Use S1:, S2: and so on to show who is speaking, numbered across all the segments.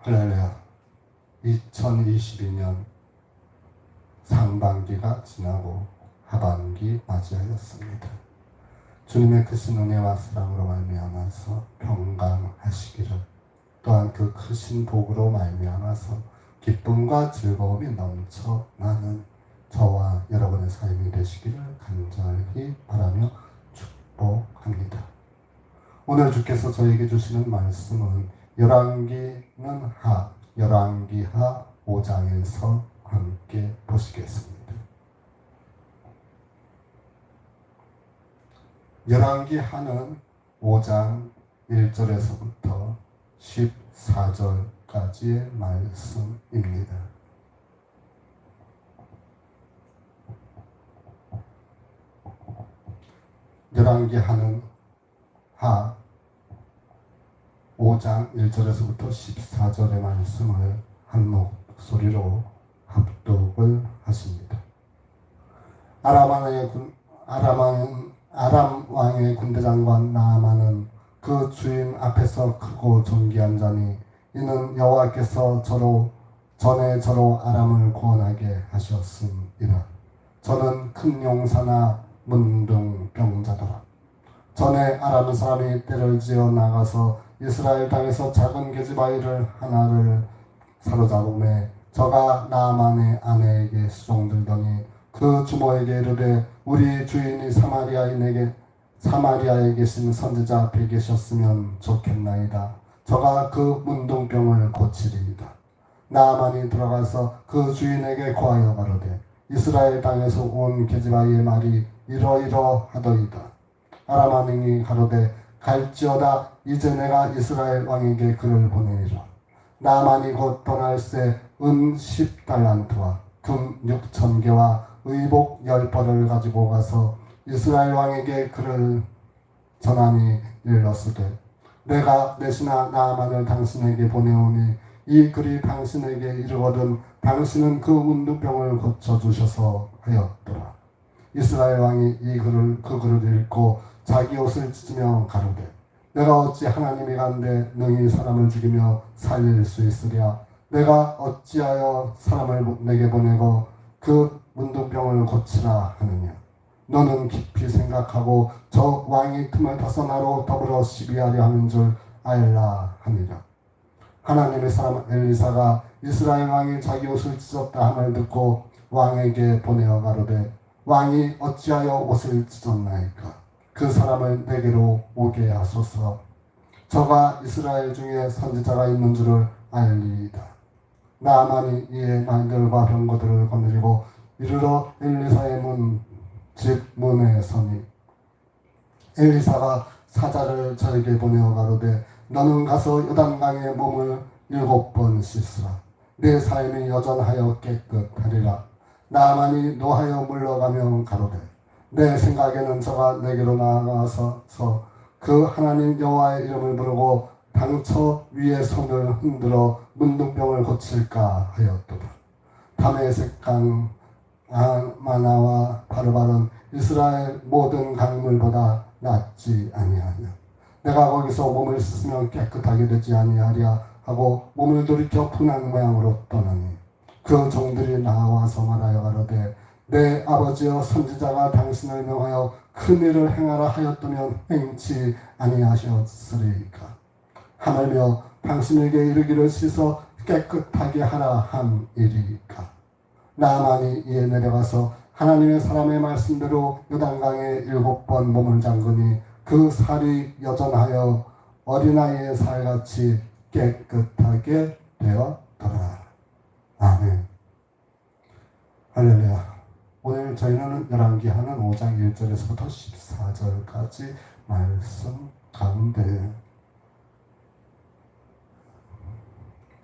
S1: 할렐루야. 2022년 상반기가 지나고 하반기 맞이하였습니다. 주님의 크신 은혜와 사랑으로 말미암아서 평강하시기를, 또한 그 크신 복으로 말미암아서 기쁨과 즐거움이 넘쳐나는 저와 여러분의 삶이 되시기를 간절히 바라며 축복합니다. 오늘 주께서 저에게 주시는 말씀은 열왕기하 5장에서 함께 보시겠습니다. 열왕기하는 5장 1절에서부터 14절까지의 말씀입니다. 열왕기하는 5장 1절에서부터 14절의 말씀을 한 목소리로 합독을 하십니다. 아람 왕의 군대장관 나아만은 그 주인 앞에서 크고 존귀한 자니, 이는 여호와께서 전에 저로 아람을 구원하게 하셨음이라. 저는 큰 용사나 문둥병자더라. 전에 아람 사람이 떼를 지어 나가서 이스라엘 땅에서 작은 계집아이를 하나를 사로잡음에 저가 나아만의 아내에게 수종들더니 그 주모에게 이르되, 우리 주인이 사마리아에 계신 선지자 앞에 계셨으면 좋겠나이다. 저가 그 문둥병을 고치리이다. 나아만이 들어가서 그 주인에게 고하여 가로되, 이스라엘 땅에서 온 계집아이의 말이 이러이러하더이다. 아람 왕이 가로되, 갈지어다. 이제 내가 이스라엘 왕에게 그를 보내리라. 나아만이 곧 떠날새 은 10달란트와 금 6,000개와 의복 10벌을 가지고 가서 이스라엘 왕에게 그를 전하니 일렀으되, 내가 내시나 나아만을 당신에게 보내오니 이 글이 당신에게 이르거든 당신은 그 문둥병을 고쳐주셔서 하였더라. 이스라엘 왕이 그 글을 읽고 자기 옷을 찢으며 가로되, 내가 어찌 하나님이 간데 능히 사람을 죽이며 살릴 수 있으랴. 내가 어찌하여 사람을 내게 보내고 그 문둥병을 고치라 하느냐. 너는 깊이 생각하고 저 왕이 틈을 타서 나로 더불어 시비하려 하는 줄 알라 하니라. 하나님의 사람 엘리사가 이스라엘 왕이 자기 옷을 찢었다 함을 듣고 왕에게 보내어 가로되, 왕이 어찌하여 옷을 찢었나이까. 그 사람을 내게로 오게 하소서. 저가 이스라엘 중에 선지자가 있는 줄을 알리이다. 나아만이 이에 말들과 병거들을 거느리고 이르러 엘리사의 집 문에 서니, 엘리사가 사자를 저에게 보내어 가로되, 너는 가서 요단강에 몸을 7번 씻으라. 내 삶이 여전하여 깨끗하리라. 나아만이 노하여 물러가며 가로되, 내 생각에는 저가 내게로 나아가서 그 하나님 여호와의 이름을 부르고 당처 위에 손을 흔들어 문둥병을 고칠까 하였도다. 다메섹 강 아마나와 바르발은 이스라엘 모든 강물보다 낫지 아니하냐. 내가 거기서 몸을 씻으면 깨끗하게 되지 아니하랴 하고 몸을 돌이켜 분한 모양으로 떠나니, 그 종들이 나와서 말하여 가로되, 내 아버지여 선지자가 당신을 명하여 큰 일을 행하라 하였다면 행치 아니하셨으리까. 하물며 당신에게 이르기를 씻어 깨끗하게 하라 한 일이까. 나아만이 이에 내려가서 하나님의 사람의 말씀대로 요단강에 7번 몸을 잠그니 그 살이 여전하여 어린아이의 살같이 깨끗하게 되었더라. 아멘. 할렐루야. 오늘 저희는 열왕기하는 5장 1절에서부터 14절까지 말씀 가운데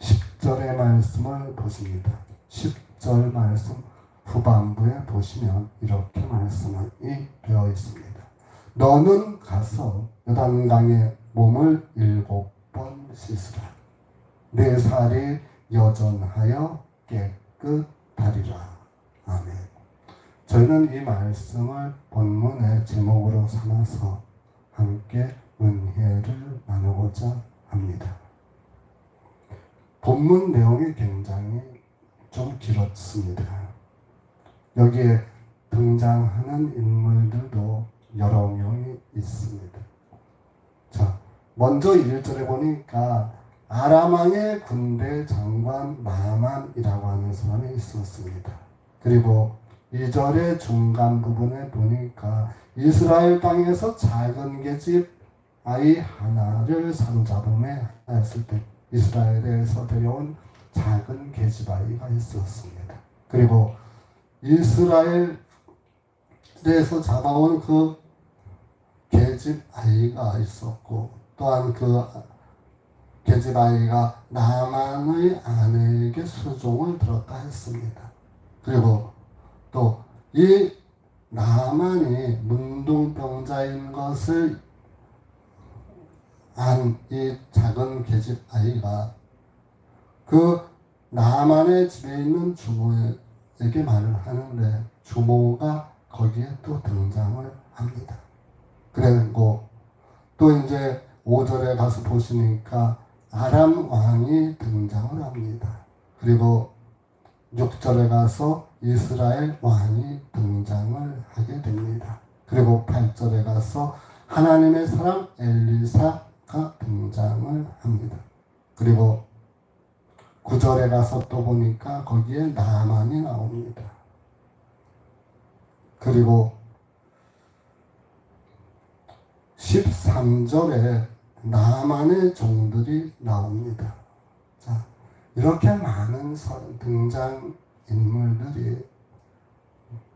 S1: 10절의 말씀을 보십니다. 10절 말씀 후반부에 보시면 이렇게 말씀이 되어 있습니다. 너는 가서 요단강에 몸을 7번 씻으라. 내 살이 여전하여 깨끗하리라. 아멘. 저희는 이 말씀을 본문의 제목으로 삼아서 함께 은혜를 나누고자 합니다. 본문 내용이 굉장히 좀 길었습니다. 여기에 등장하는 인물들도 여러 명이 있습니다. 자, 먼저 1절에 보니까 아람 왕의 군대 장관 나만이라고 하는 사람이 있었습니다. 그리고 2절의 중간 부분에 보니까 이스라엘 땅에서 작은 계집 아이 하나를 사로잡음에 하였을 때 이스라엘에서 데려온 작은 계집 아이가 있었습니다. 그리고 이스라엘에서 잡아온 그 계집 아이가 있었고, 또한 그 계집 아이가 나만의 아내에게 수종을 들었다 했습니다. 그리고 또 이 나만이 문둥병자인 것을 안 이 작은 계집 아이가 그 나만의 집에 있는 주모에게 말을 하는데 주모가 거기에 또 등장을 합니다. 그리고 또 이제 5절에 가서 보시니까 아람 왕이 등장을 합니다. 그리고 6절에 가서 이스라엘 왕이 등장을 하게 됩니다. 그리고 8절에 가서 하나님의 사람 엘리사가 등장을 합니다. 그리고 9절에 가서 또 보니까 거기에 나만이 나옵니다. 그리고 13절에 나만의 종들이 나옵니다. 자, 이렇게 많은 등장 인물들이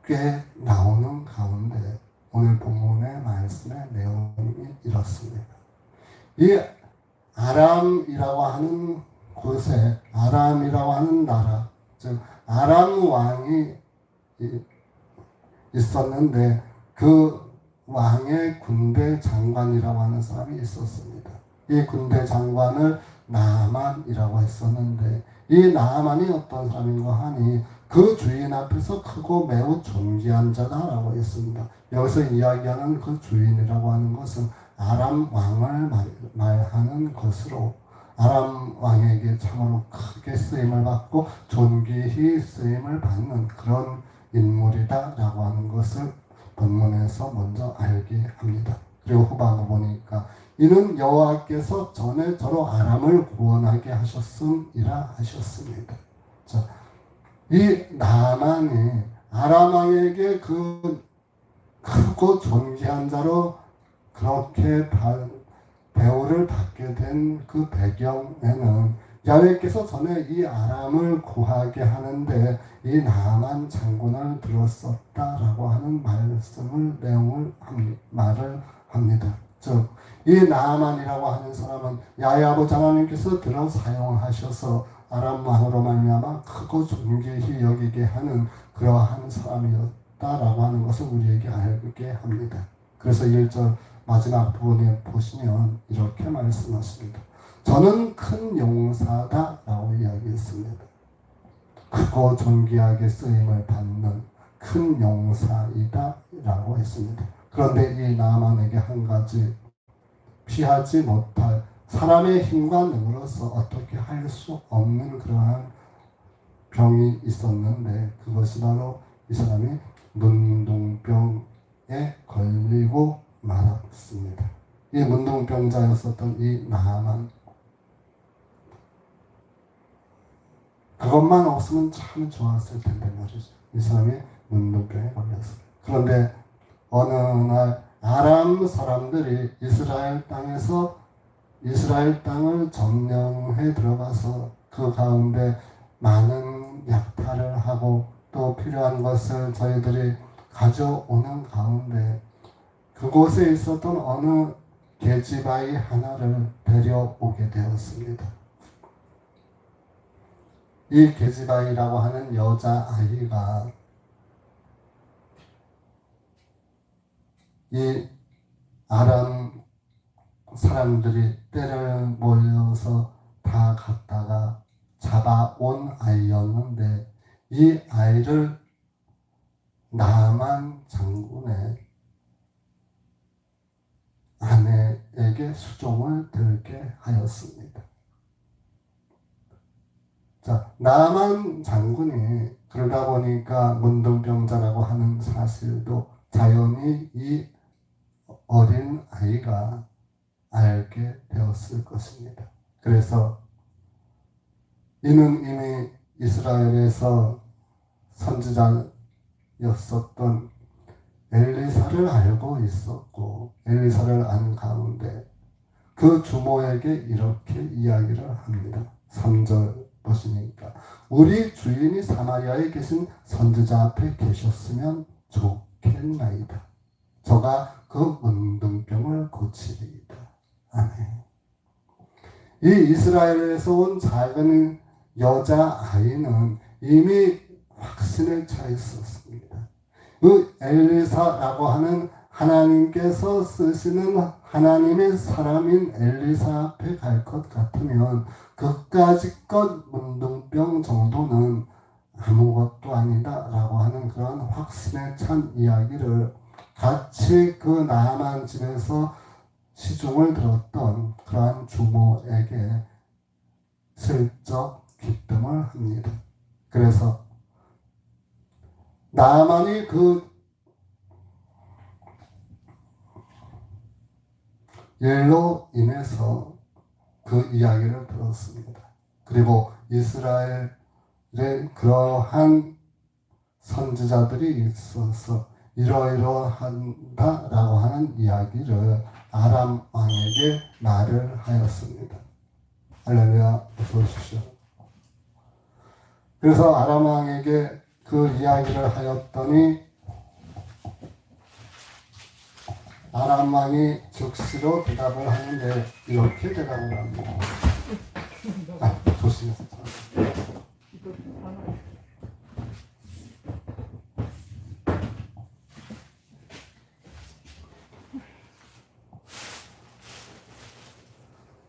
S1: 꽤 나오는 가운데 오늘 본문의 말씀의 내용이 이렇습니다. 이 아람이라고 하는 곳에 아람이라고 하는 나라, 즉 아람 왕이 있었는데 그 왕의 군대 장관이라고 하는 사람이 있었습니다. 이 군대 장관을 나만이라고 했었는데 이 나만이 어떤 사람인가 하니 그 주인 앞에서 크고 매우 존귀한 자다라고 했습니다. 여기서 이야기하는 그 주인이라고 하는 것은 아람 왕을 말하는 것으로 아람 왕에게 참으로 크게 쓰임을 받고 존귀히 쓰임을 받는 그런 인물이다라고 하는 것을 본문에서 먼저 알게 합니다. 그리고 후반부 보니까 이는 여호와께서 전에 저로 아람을 구원하게 하셨음이라 하셨습니다. 자, 이 나만이 아람 왕에게 그 크고 존귀한 자로 그렇게 대우를 받게 된 그 배경에는 야훼께서 전에 이 아람을 구하게 하는데 이 나만 장군을 들었었다라고 하는 말을 합니다. 즉, 이 나만이라고 하는 사람은 야훼 아버지 하나님께서 들어 사용하셔서 아람 왕으로 말미암아 크고 존귀히 여기게 하는 그러한 사람이었다라고 하는 것을 우리에게 알게 합니다. 그래서 1절 마지막 부분에 보시면 이렇게 말씀하십니다. 저는 큰 용사다 라고 이야기했습니다. 크고 존귀하게 쓰임을 받는 큰 용사이다 라고 했습니다. 그런데 이 나만에게 한 가지 피하지 못할 사람의 힘과 능으로서 어떻게 할 수 없는 그러한 병이 있었는데 그것이 바로 이 사람이 문둥병에 걸리고 말았습니다. 이 문둥병자였었던 이 나만, 그것만 없으면 참 좋았을 텐데 말이죠. 이 사람이 문둥병에 걸렸어요. 그런데 어느 날 아람 사람들이 이스라엘 땅을 점령해 들어가서 그 가운데 많은 약탈을 하고 또 필요한 것을 저희들이 가져오는 가운데 그곳에 있었던 어느 계집아이 하나를 데려오게 되었습니다. 이 계집아이라고 하는 여자아이가 이 아람 사람들이 때를 몰려서 다 갖다가 잡아온 아이였는데 이 아이를 나만 장군의 아내에게 수종을 들게 하였습니다. 자, 나만 장군이 그러다 보니까 문둥병자라고 하는 사실도 자연히 이 어린 아이가 알게 되었을 것입니다. 그래서 이는 이미 이스라엘에서 선지자였었던 엘리사를 알고 있었고, 엘리사를 안 가운데 그 주모에게 이렇게 이야기를 합니다. 3절 보시니까 우리 주인이 사마리아에 계신 선지자 앞에 계셨으면 좋겠나이다. 저가 그 문둥병을 고치리이다. 아멘. 이 이스라엘에서 온 작은 여자아이는 이미 확신에 차 있었습니다. 그 엘리사라고 하는 하나님께서 쓰시는 하나님의 사람인 엘리사 앞에 갈 것 같으면 그까짓것 문둥병 정도는 아무것도 아니다 라고 하는 그런 확신에 찬 이야기를 같이 그 나아만 집에서 시중을 들었던 그러한 주모에게 슬쩍 기뜸을 합니다. 그래서 나아만이 그 일로 인해서 그 이야기를 들었습니다. 그리고 이스라엘에 그러한 선지자들이 있어서 이러이러한다라고 하는 이야기를 아람 왕에게 말을 하였습니다. 할렐루야, 어서 오십시오. 그래서 아람 왕에게 그 이야기를 하였더니 아람 왕이 즉시로 대답을 하는데 이렇게 대답을 합니다. 조심해서.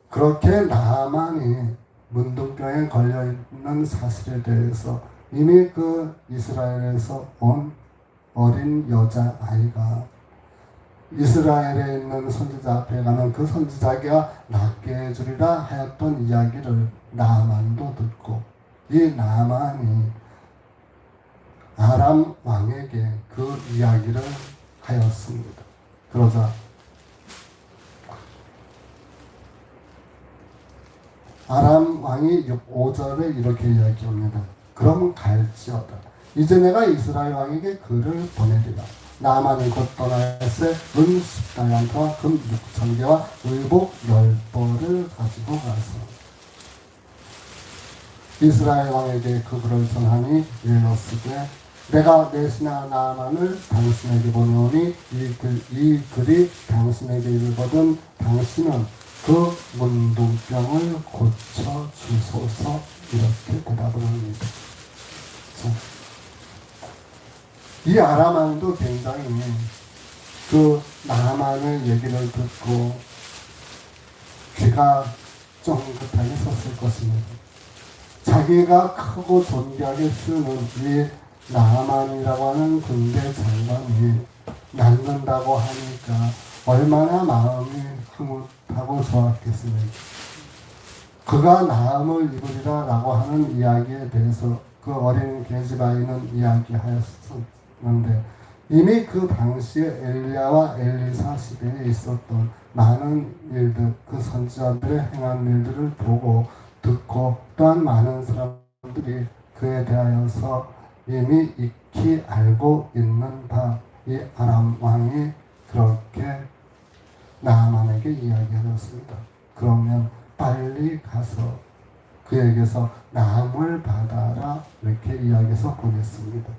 S1: 그렇게 나아만이 문둥병에 걸려있는 사실에 대해서 이미 그 이스라엘에서 온 어린 여자아이가 이스라엘에 있는 선지자 앞에 가는 그 선지자가 낫게 해주리라 하였던 이야기를 나아만도 듣고 이 나아만이 아람 왕에게 그 이야기를 하였습니다. 그러자 아람 왕이 5절에 이렇게 이야기합니다. 그럼 갈지어다. 이제 내가 이스라엘 왕에게 그를 보내리라. 나아만이 곧 떠날새 은 10달란트와 금 6,000개와 의복 10벌을 가지고 가서 이스라엘 왕에게 그 글을 전하니 일러쓰되 내가 내 신하 나아만을 당신에게 보내오니 이 글이 당신에게 이르거든 당신은 그 문둥병을 고쳐 주소서 이렇게 대답을 합니다. 자, 이 아람 왕도 굉장히 그 나아만의 얘기를 듣고 귀가 쫑긋하게 섰을 것입니다. 자기가 크고 존귀하게 쓰는 이 나아만이라고 하는 군대 장관이 낫는다고 하니까 얼마나 마음이 흐뭇하고 좋았겠습니까? 그가 나음을 입으리라 라고 하는 이야기에 대해서 그 어린 계집아이는 이야기하였었는데 이미 그 당시에 엘리야와 엘리사 시대에 있었던 많은 일들, 그 선지자들의 행한 일들을 보고 듣고 또한 많은 사람들이 그에 대하여서 이미 익히 알고 있는 바 이 아람 왕이 그렇게 나아만에게 이야기하였습니다. 그러면 빨리 가서 그에게서 나음을 받아라 이렇게 이야기해서 보냈습니다.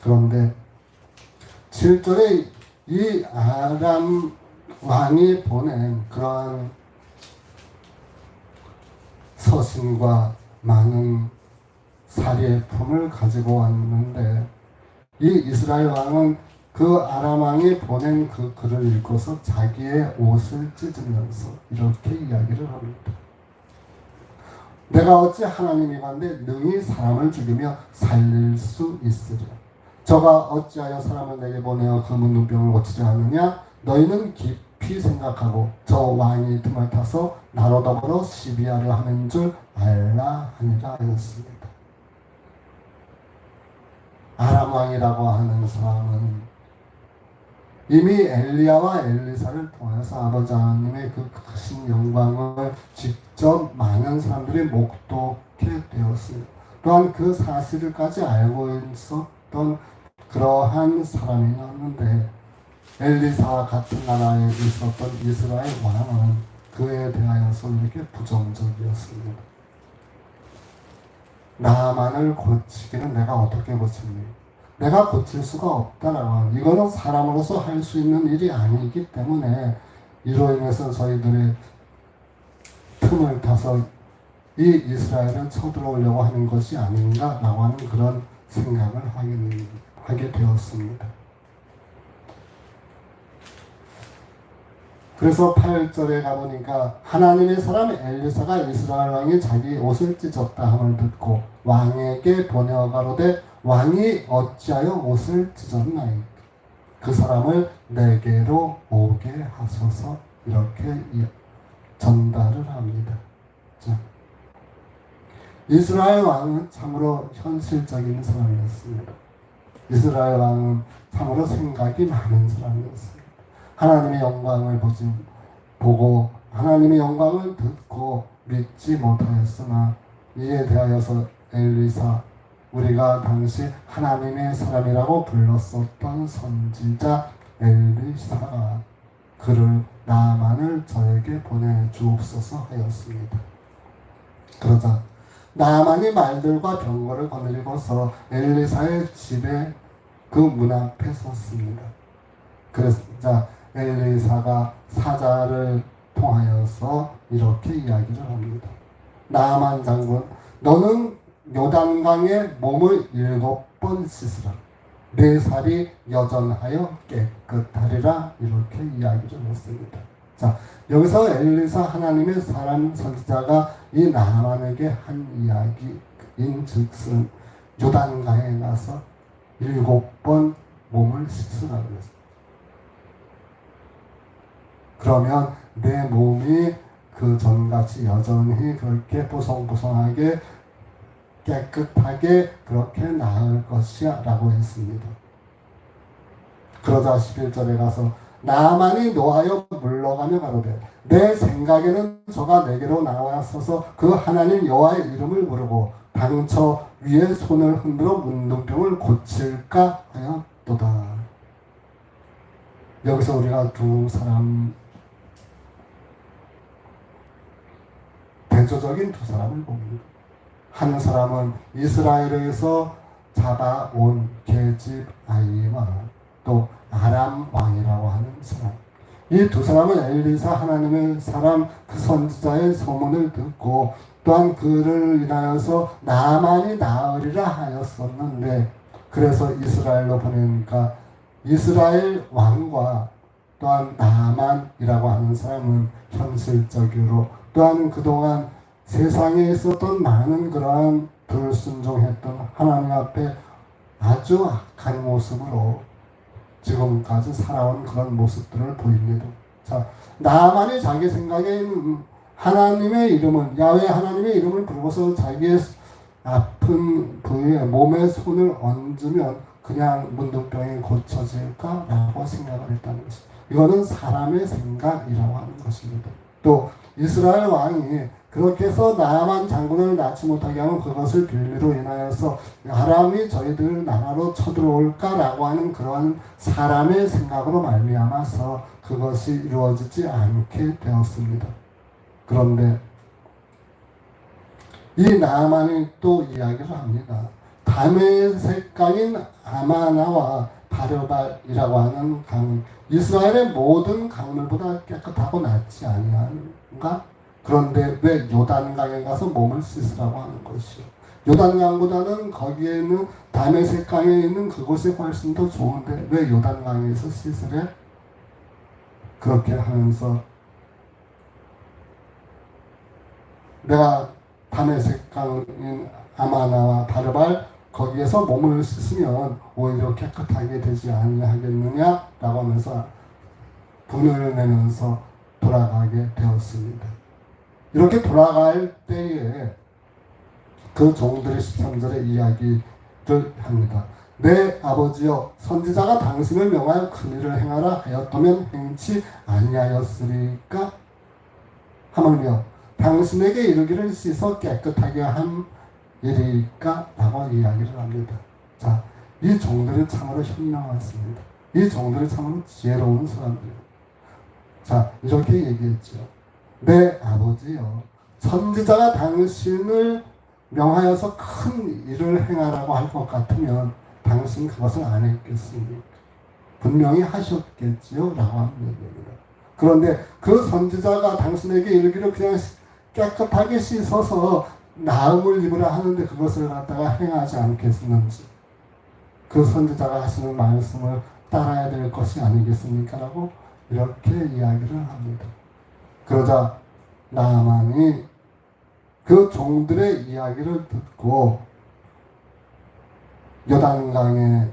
S1: 그런데 7절에 이 아람 왕이 보낸 그러한 서신과 많은 사리품을 가지고 왔는데 이 이스라엘 왕은 그 아람 왕이 보낸 그 글을 읽고서 자기의 옷을 찢으면서 이렇게 이야기를 합니다. 내가 어찌 하나님이간데 능히 사람을 죽이며 살릴 수 있으랴. 저가 어찌하여 사람을 내게 보내어 그 문둥병을 고치려 하느냐. 너희는 깊이 생각하고 저 왕이 틈을 타서 나로 더불어 시비하려 하는 줄 알라 하니라 하였습니다. 아람 왕이라고 하는 사람은 이미 엘리야와 엘리사를 통해서 아버지 하나님의 그 크신 영광을 직접 많은 사람들이 목도하게 되었습니다. 또한 그 사실까지 알고 있었던 그러한 사람이었는데 엘리사와 같은 나라에 있었던 이스라엘 왕은 그에 대하여서 이렇게 부정적이었습니다. 나만을 고치기는 내가 어떻게 고칩니까? 내가 고칠 수가 없다라고 하는, 이거는 사람으로서 할 수 있는 일이 아니기 때문에 이로 인해서 저희들이 틈을 타서 이 이스라엘을 쳐들어오려고 하는 것이 아닌가라고 하는 그런 생각을 하게 되었습니다. 그래서 8절에 가보니까 하나님의 사람 엘리사가 이스라엘 왕이 자기 옷을 찢었다 함을 듣고 왕에게 번역하로되 왕이 어찌하여 옷을 찢었나이까? 그 사람을 내게로 오게 하소서. 이렇게 전달을 합니다. 자, 이스라엘 왕은 참으로 현실적인 사람이었습니다. 이스라엘 왕은 참으로 생각이 많은 사람이었습니다. 하나님의 영광을 보고 하나님의 영광을 듣고 믿지 못하였으나 이에 대하여서 엘리사, 우리가 당시 하나님의 사람이라고 불렀었던 선지자 엘리사가 그를 나만을 저에게 보내주옵소서 하였습니다. 그러자 나만이 말들과 병거를 거느리고서 엘리사의 집에 그 문 앞에 섰습니다. 그러자 엘리사가 사자를 통하여서 이렇게 이야기를 합니다. 나만 장군, 너는 요단강에 몸을 7번 씻으라. 내 살이 여전하여 깨끗하리라. 이렇게 이야기를 했습니다. 자, 여기서 엘리사 하나님의 사람 선지자가 이 나만에게 한 이야기인 즉슨 요단강에 가서 7번 몸을 씻으라고 했습니다. 그러면 내 몸이 그 전같이 여전히 그렇게 보송보송하게 깨끗하게 그렇게 나을 것이야 라고 했습니다. 그러자 11절에 가서 나만이 노하여 물러가며 가로되 내 생각에는 저가 내게로 나와서서 그 하나님 여호와의 이름을 부르고 당처 위에 손을 흔들어 문둥병을 고칠까 하였도다. 여기서 우리가 두 사람, 대조적인 두 사람을 봅니다. 한 사람은 이스라엘에서 잡아온 계집 아이와 또 아람 왕이라고 하는 사람. 이 두 사람은 엘리사 하나님의 사람 그 선지자의 소문을 듣고 또한 그를 인하여서 나만이 나으리라 하였었는데, 그래서 이스라엘로 보내니까 이스라엘 왕과 또한 나만이라고 하는 사람은 현실적으로 또한 그동안 세상에 있었던 많은 그러한 불순종했던 하나님 앞에 아주 악한 모습으로 지금까지 살아온 그런 모습들을 보입니다. 자, 나만이 자기 생각에 하나님의 이름을, 야훼 하나님의 이름을 부르고서 자기의 아픈 부위에 몸에 손을 얹으면 그냥 문둥병이 고쳐질까라고 생각을 했다는 것입니다. 이거는 사람의 생각이라고 하는 것입니다. 또 이스라엘 왕이 그렇게 해서 나만 장군을 낳지 못하게 하면 그것을 빌미로 인하여서 아람이 저희들 나라로 쳐들어올까라고 하는 그러한 사람의 생각으로 말미암아서 그것이 이루어지지 않게 되었습니다. 그런데 이 나만이 또 이야기를 합니다. 다메섹 강인 아마나와 바르발이라고 하는 강, 이스라엘의 모든 강물보다 깨끗하고 낫지 아니한가? 그런데 왜 요단강에 가서 몸을 씻으라고 하는 것이요? 요단강보다는 거기에 있는 다메섹 강에 있는 그곳이 훨씬 더 좋은데 왜 요단강에서 씻으래? 그렇게 하면서 내가 다메섹 강인 아마나와 바르발 거기에서 몸을 씻으면 오히려 깨끗하게 되지 아니하겠느냐라고 하면서 분을 내면서 돌아가게 되었습니다. 이렇게 돌아갈 때에 그 종들의 13절의 이야기를 합니다. 내 아버지여 선지자가 당신을 명하여 큰 일을 행하라 하였다면 행치 아니하였으리까 하물며 당신에게 이르기를 씻어 깨끗하게 한 일이까 라고 이야기를 합니다. 자, 이 종들은 참으로 현명했습니다. 이 종들은 참으로 지혜로운 사람들입니다. 자, 이렇게 얘기했죠. 내 아버지여 선지자가 당신을 명하여서 큰 일을 행하라고 할 것 같으면 당신 그것을 안 했겠습니까? 분명히 하셨겠지요? 라고 합니다. 그런데 그 선지자가 당신에게 이르기를 그냥 깨끗하게 씻어서 나음을 입으라 하는데 그것을 갖다가 행하지 않겠는지, 그 선지자가 하시는 말씀을 따라야 될 것이 아니겠습니까? 라고 이렇게 이야기를 합니다. 그러자 나아만이 그 종들의 이야기를 듣고 요단강에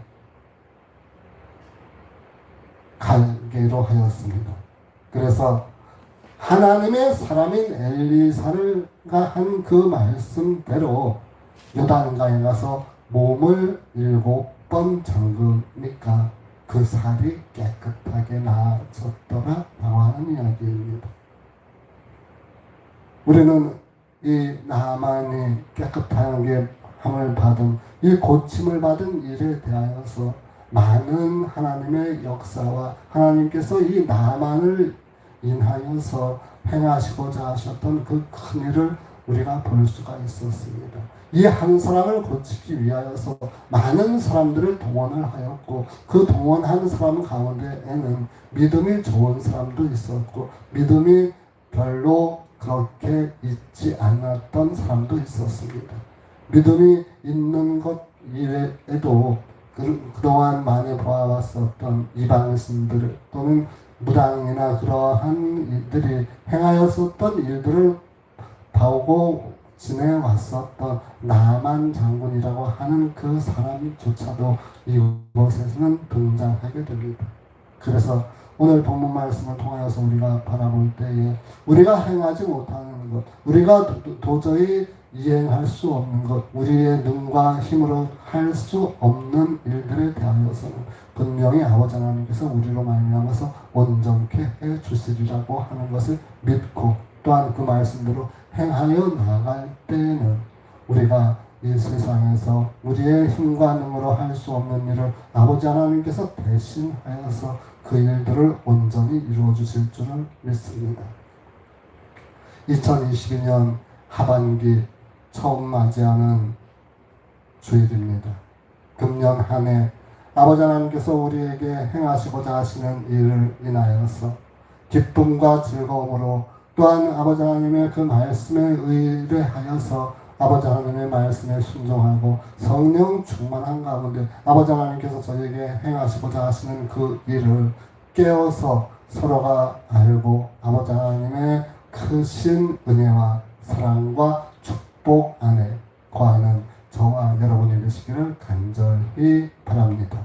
S1: 가기로 하였습니다. 그래서 하나님의 사람인 엘리사가 한 그 말씀대로 요단강에 가서 몸을 7번 잠그니까 그 살이 깨끗하게 나아졌더라 라고 하는 이야기입니다. 우리는 이 나아만이 깨끗하게 함을 받은, 이 고침을 받은 일에 대하여서 많은 하나님의 역사와 하나님께서 이 나아만을 인하여서 행하시고자 하셨던 그 큰 일을 우리가 볼 수가 있었습니다. 이 한 사람을 고치기 위하여서 많은 사람들을 동원을 하였고, 그 동원한 사람 가운데에는 믿음이 좋은 사람도 있었고 믿음이 별로 그렇게 있지 않았던 사람도 있었습니다. 믿음이 있는 것 이외에도 그동안 많이 보아왔었던 이방신들 또는 무당이나 그러한 이들이 행하였었던 일들을 봐오고 지내왔었던 나만 장군이라고 하는 그 사람조차도 이곳에서는 등장하게 됩니다. 그래서 오늘 본문 말씀을 통하여서 우리가 바라볼 때에 우리가 행하지 못하는 것, 우리가 도저히 이행할 수 없는 것, 우리의 능과 힘으로 할 수 없는 일들에 대하여서는 분명히 아버지 하나님께서 우리로 말미암아서 온전케 해 주시리라고 하는 것을 믿고, 또한 그 말씀대로 행하여 나갈 때에는 우리가 이 세상에서 우리의 힘과 능으로 할 수 없는 일을 아버지 하나님께서 대신하여서 그 일들을 온전히 이루어 주실 줄을 믿습니다. 2022년 하반기 처음 맞이하는 주일입니다. 금년 한 해 아버지 하나님께서 우리에게 행하시고자 하시는 일을 인하여서 기쁨과 즐거움으로, 또한 아버지 하나님의 그 말씀에 의뢰하여서 아버지 하나님의 말씀에 순종하고 성령 충만한 가운데 아버지 하나님께서 저에게 행하시고자 하시는 그 일을 깨어서 서로가 알고 아버지 하나님의 크신 은혜와 사랑과 축복 안에 거하는 저와 여러분이 되시기를 간절히 바랍니다.